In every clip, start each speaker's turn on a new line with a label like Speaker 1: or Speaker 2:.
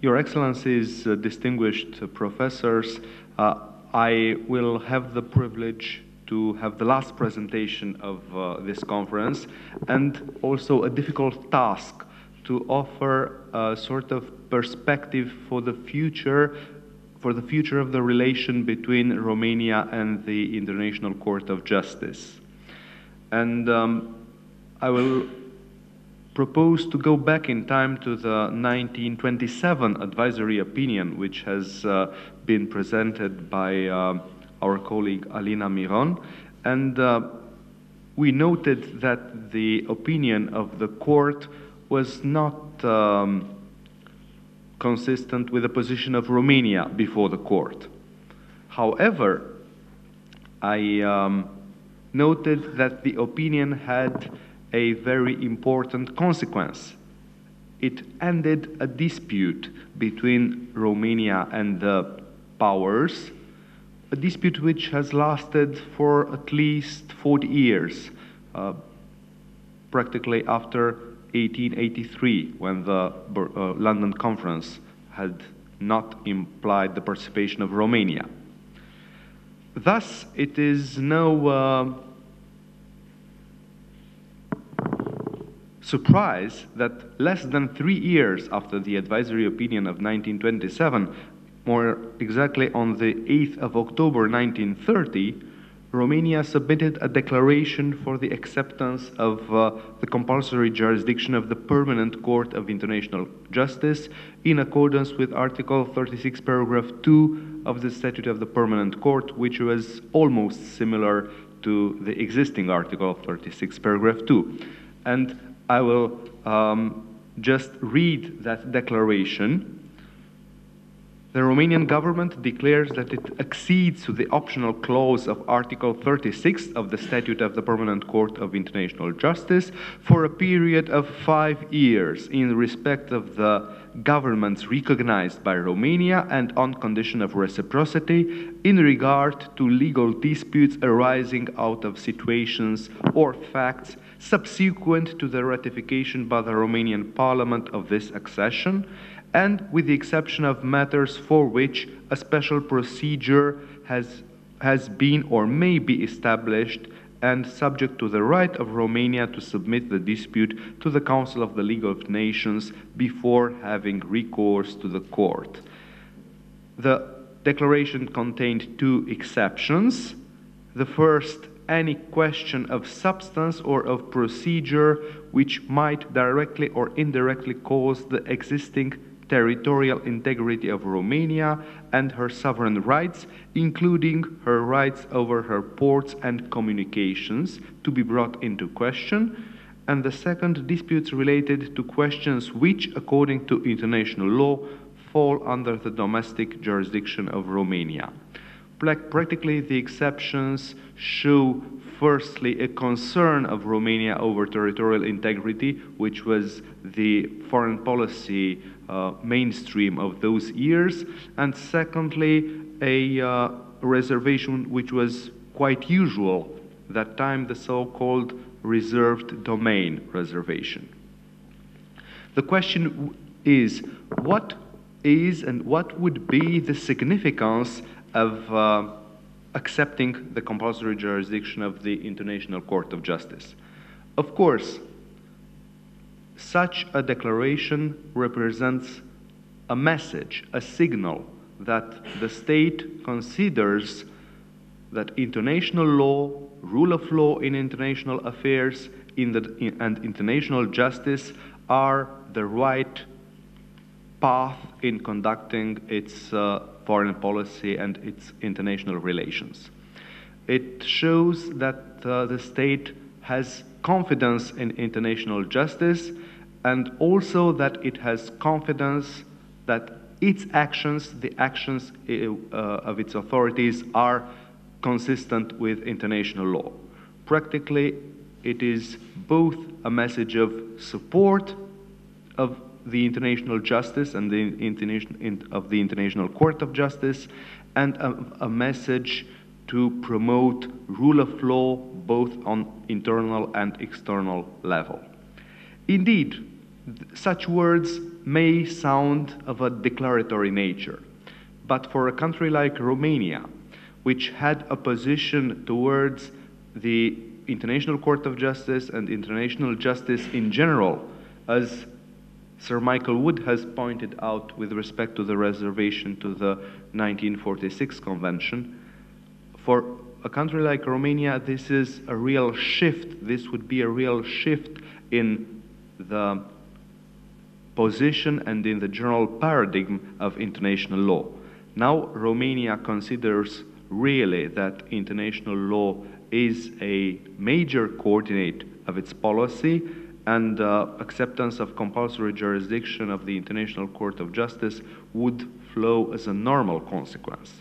Speaker 1: Your Excellencies, distinguished professors, I will have the privilege to have the last presentation of this conference, and also a difficult task to offer a sort of perspective for the future of the relation between Romania and the International Court of Justice. And I will propose to go back in time to the 1927 advisory opinion, which has been presented by our colleague Alina Miron. And we noted that the opinion of the court was not consistent with the position of Romania before the court. However, I noted that the opinion had a very important consequence. It ended a dispute between Romania and the powers, a dispute which has lasted for at least 40 years, practically after 1883, when the London Conference had not implied the participation of Romania. Thus, it is no surprise that less than 3 years after the advisory opinion of 1927, more exactly on the 8th of October 1930, Romania submitted a declaration for the acceptance of the compulsory jurisdiction of the Permanent Court of International Justice in accordance with Article 36, paragraph 2 of the Statute of the Permanent Court, which was almost similar to the existing Article 36, paragraph 2. And I will just read that declaration. The Romanian government declares that it accedes to the optional clause of Article 36 of the Statute of the Permanent Court of International Justice for a period of 5 years in respect of the governments recognized by Romania and on condition of reciprocity in regard to legal disputes arising out of situations or facts subsequent to the ratification by the Romanian Parliament of this accession, and with the exception of matters for which a special procedure has been or may be established, and subject to the right of Romania to submit the dispute to the Council of the League of Nations before having recourse to the court. The declaration contained 2 exceptions. The first, any question of substance or of procedure which might directly or indirectly cause the existing territorial integrity of Romania and her sovereign rights, including her rights over her ports and communications, to be brought into question. And the second, disputes related to questions which, according to international law, fall under the domestic jurisdiction of Romania. Practically, the exceptions show firstly a concern of Romania over territorial integrity, which was the foreign policy mainstream of those years, and secondly a reservation which was quite usual that time, the so-called reserved domain reservation. The question is, what is and what would be the significance of accepting the compulsory jurisdiction of the International Court of Justice? Of course, such a declaration represents a message, a signal that the state considers that international law, rule of law in international affairs and international justice are the right path in conducting its foreign policy and its international relations. It shows that the state has confidence in international justice, and also that it has confidence that its actions, the actions of its authorities, are consistent with international law. Practically, it is both a message of support of the international justice and of the International Court of Justice, and a message to promote rule of law both on internal and external level. Indeed, such words may sound of a declaratory nature, but for a country like Romania, which had a position towards the International Court of Justice and international justice in general, as Sir Michael Wood has pointed out with respect to the reservation to the 1946 Convention, for a country like Romania, this is a real shift. This would be a real shift in the position and in the general paradigm of international law. Now, Romania considers really that international law is a major coordinate of its policy, and acceptance of compulsory jurisdiction of the International Court of Justice would flow as a normal consequence.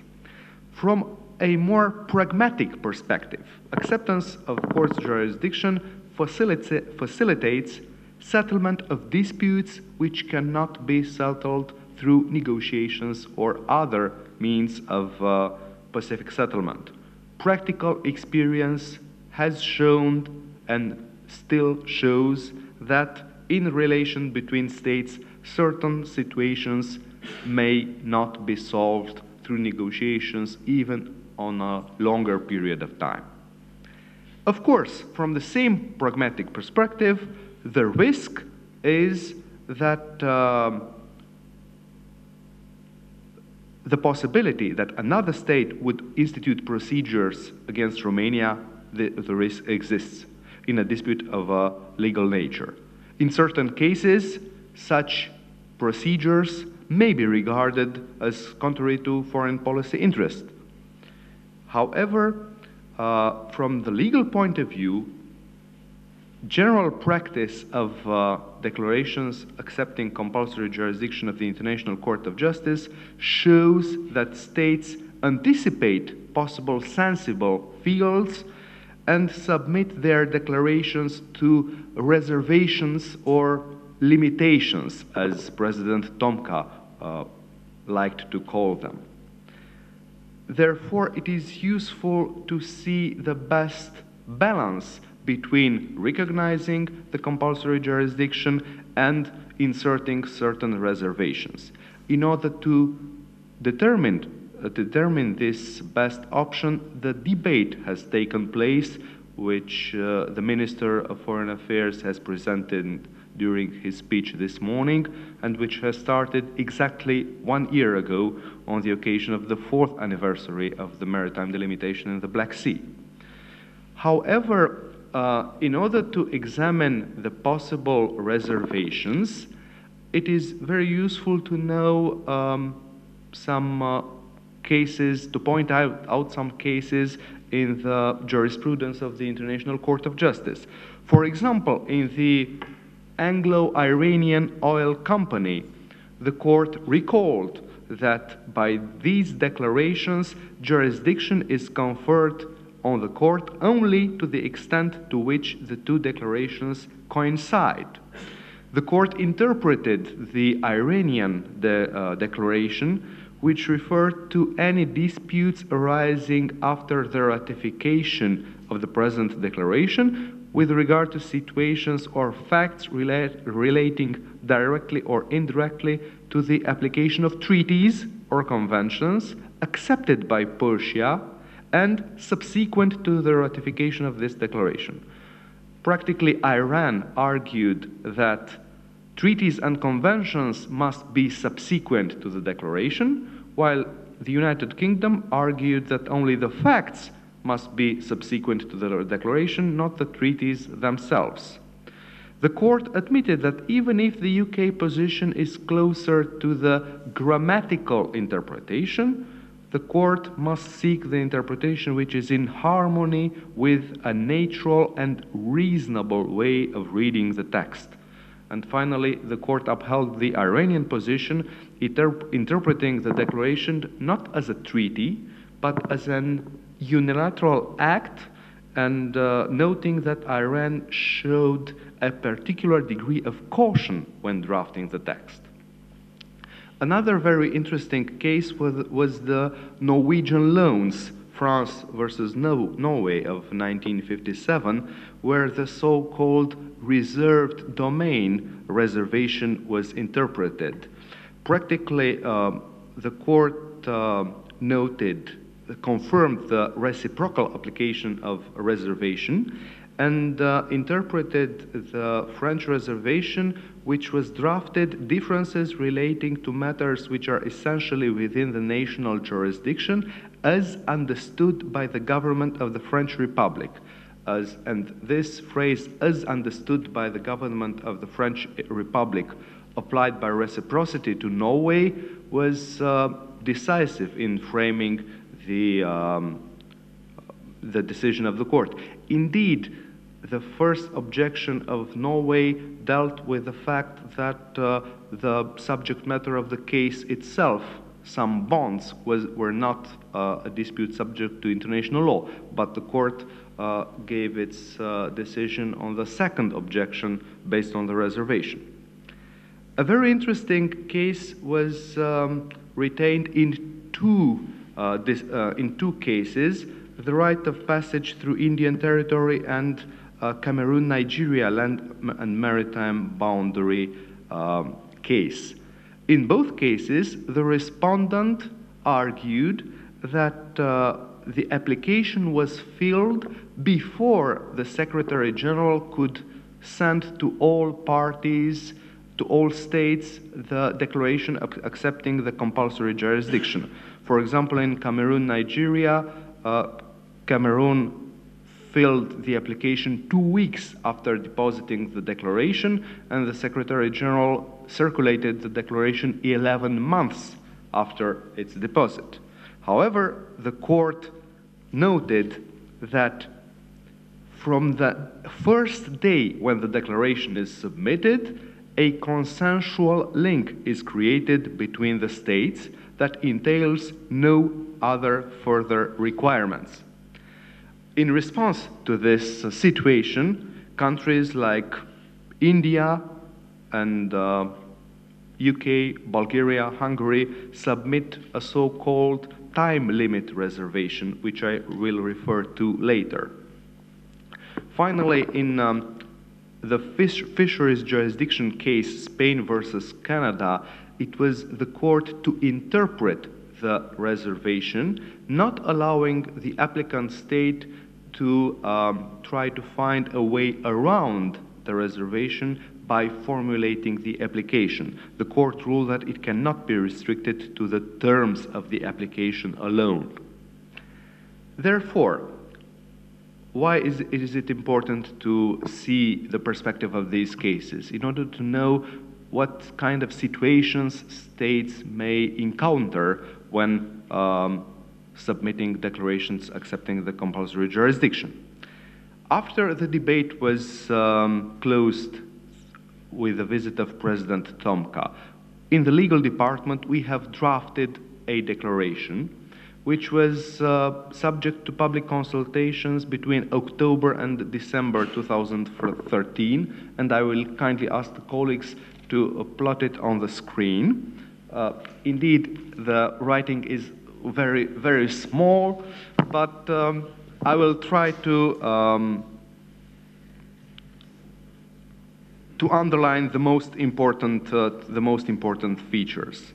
Speaker 1: From a more pragmatic perspective, acceptance of court's jurisdiction facilitates settlement of disputes which cannot be settled through negotiations or other means of pacific settlement. Practical experience has shown and still shows that in relation between states, certain situations may not be solved through negotiations even on a longer period of time. Of course, from the same pragmatic perspective, the risk is that the possibility that another state would institute procedures against Romania, the risk exists in a dispute of a legal nature. In certain cases, such procedures may be regarded as contrary to foreign policy interest. However, from the legal point of view, general practice of declarations accepting compulsory jurisdiction of the International Court of Justice shows that states anticipate possible sensible fields and submit their declarations to reservations or limitations, as President Tomka liked to call them. Therefore, it is useful to see the best balance between recognizing the compulsory jurisdiction and inserting certain reservations. In order to determine this best option, the debate has taken place, which the Minister of Foreign Affairs has presented during his speech this morning, and which has started exactly 1 year ago on the occasion of the 4th anniversary of the maritime delimitation in the Black Sea. However, in order to examine the possible reservations, it is very useful to know some cases, to point out some cases in the jurisprudence of the International Court of Justice. For example, in the Anglo-Iranian Oil Company, the court recalled that by these declarations, jurisdiction is conferred on the court only to the extent to which the two declarations coincide. The court interpreted the Iranian declaration, which referred to any disputes arising after the ratification of the present declaration with regard to situations or facts relating directly or indirectly to the application of treaties or conventions accepted by Persia and subsequent to the ratification of this declaration. Practically, Iran argued that treaties and conventions must be subsequent to the declaration, while the United Kingdom argued that only the facts must be subsequent to the declaration, not the treaties themselves. The court admitted that even if the UK position is closer to the grammatical interpretation, the court must seek the interpretation which is in harmony with a natural and reasonable way of reading the text. And finally, the court upheld the Iranian position, interpreting the declaration not as a treaty, but as an unilateral act, and noting that Iran showed a particular degree of caution when drafting the text. Another very interesting case was the Norwegian loans France versus Norway of 1957, where the so-called reserved domain reservation was interpreted. Practically, the court confirmed the reciprocal application of a reservation and interpreted the French reservation, which was drafted differences relating to matters which are essentially within the national jurisdiction as understood by the government of the French Republic. And this phrase, as understood by the government of the French Republic, applied by reciprocity to Norway, was decisive in framing the decision of the court. Indeed, the first objection of Norway dealt with the fact that the subject matter of the case itself, some bonds, were not a dispute subject to international law, but the court gave its decision on the second objection based on the reservation. A very interesting case was retained in two cases: the right of passage through Indian territory and Cameroon-Nigeria land and maritime boundary case. In both cases, the respondent argued that the application was filled before the Secretary General could send to all parties, to all states, the declaration accepting the compulsory jurisdiction. For example, in Cameroon-Nigeria, Cameroon filled the application 2 weeks after depositing the declaration, and the Secretary General circulated the declaration 11 months after its deposit. However, the court noted that from the first day when the declaration is submitted, a consensual link is created between the states that entails no other further requirements. In response to this situation, countries like India and UK, Bulgaria, Hungary submit a so-called time limit reservation, which I will refer to later. Finally, in the fisheries jurisdiction case, Spain versus Canada, it was the court to interpret the reservation, not allowing the applicant state to try to find a way around the reservation by formulating the application. The court ruled that it cannot be restricted to the terms of the application alone. Therefore, why is it important to see the perspective of these cases? In order to know what kind of situations states may encounter when submitting declarations accepting the compulsory jurisdiction. After the debate was closed with the visit of President Tomka, in the legal department we have drafted a declaration which was subject to public consultations between October and December 2013, and I will kindly ask the colleagues to plot it on the screen. Indeed, the writing is very, very small, but I will try to underline the most important features.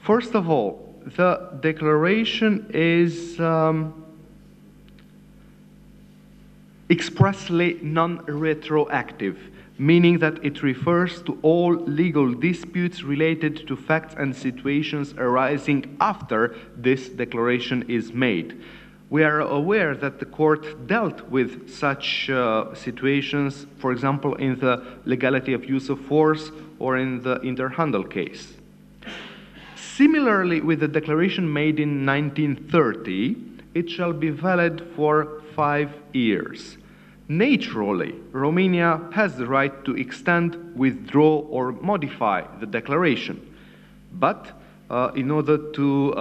Speaker 1: First of all, the declaration is expressly non-retroactive, meaning that it refers to all legal disputes related to facts and situations arising after this declaration is made. We are aware that the court dealt with such situations, for example, in the legality of use of force or in the interhandle case. Similarly, with the declaration made in 1930, it shall be valid for 5 years. Naturally, Romania has the right to extend, withdraw, or modify the declaration. But in order to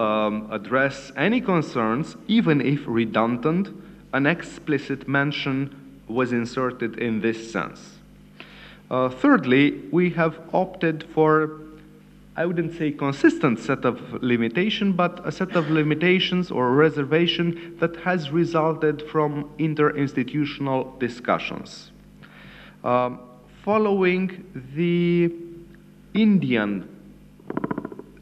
Speaker 1: address any concerns, even if redundant, an explicit mention was inserted in this sense. Thirdly, we have opted for I wouldn't say consistent set of limitations, but a set of limitations or reservation that has resulted from interinstitutional discussions. Following the Indian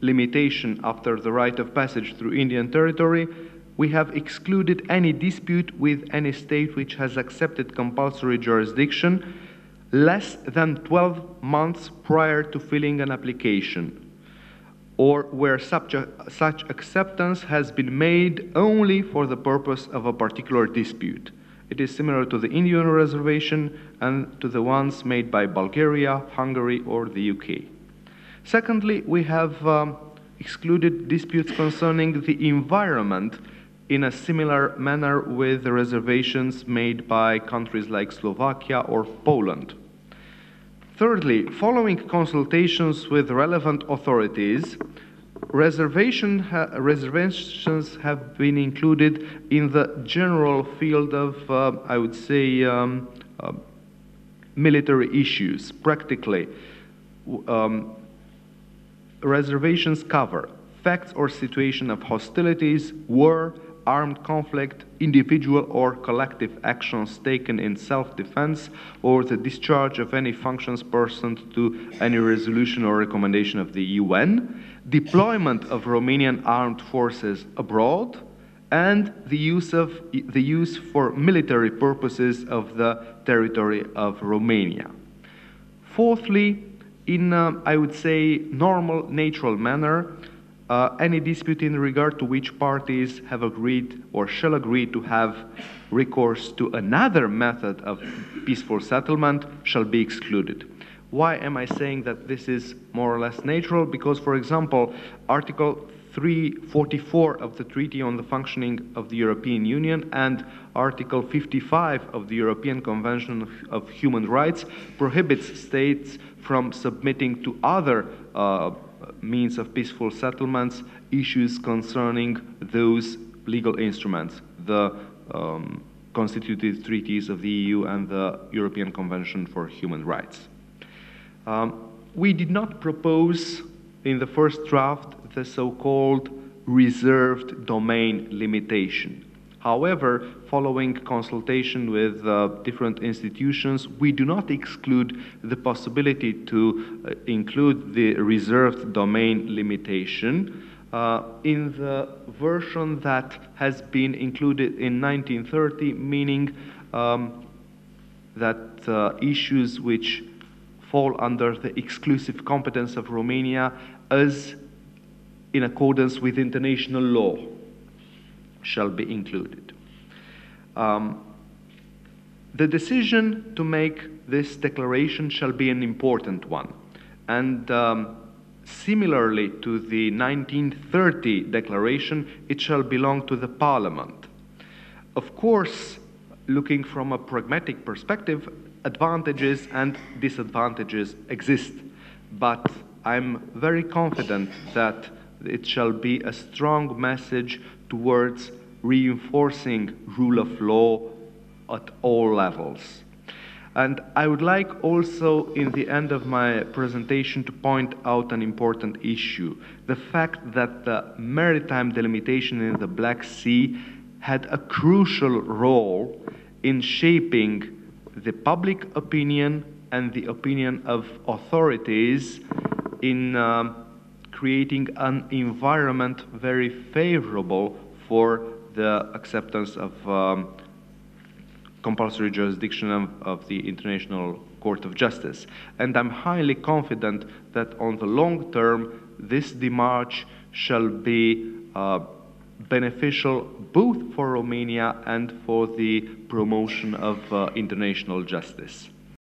Speaker 1: limitation after the right of passage through Indian territory, we have excluded any dispute with any state which has accepted compulsory jurisdiction less than 12 months prior to filling an application, or where such acceptance has been made only for the purpose of a particular dispute. It is similar to the Indian reservation and to the ones made by Bulgaria, Hungary, or the UK. Secondly, we have excluded disputes concerning the environment in a similar manner with the reservations made by countries like Slovakia or Poland. Thirdly, following consultations with relevant authorities, reservations have been included in the general field of, I would say, military issues. Practically, reservations cover facts or situation of hostilities, war, armed conflict, individual or collective actions taken in self-defense, or the discharge of any functions pursuant to any resolution or recommendation of the UN, deployment of Romanian armed forces abroad, and the use for military purposes of the territory of Romania. Fourthly, in, I would say, normal, natural manner, any dispute in regard to which parties have agreed or shall agree to have recourse to another method of peaceful settlement shall be excluded. Why am I saying that this is more or less natural? Because, for example, Article 344 of the Treaty on the Functioning of the European Union and Article 55 of the European Convention of Human Rights prohibits states from submitting to other means of peaceful settlements issues concerning those legal instruments, the constitutive treaties of the EU and the European Convention for Human Rights. We did not propose in the first draft the so-called reserved domain limitation. However, following consultation with different institutions, we do not exclude the possibility to include the reserved domain limitation in the version that has been included in 1930, meaning that issues which fall under the exclusive competence of Romania as in accordance with international law shall be included. The decision to make this declaration shall be an important one, and similarly to the 1930 declaration, it shall belong to the Parliament. Of course, looking from a pragmatic perspective, advantages and disadvantages exist, but I'm very confident that it shall be a strong message towards reinforcing rule of law at all levels. And I would like also in the end of my presentation to point out an important issue, the fact that the maritime delimitation in the Black Sea had a crucial role in shaping the public opinion and the opinion of authorities in creating an environment very favorable for the acceptance of compulsory jurisdiction of the International Court of Justice. And I'm highly confident that on the long term, this démarche shall be beneficial both for Romania and for the promotion of international justice.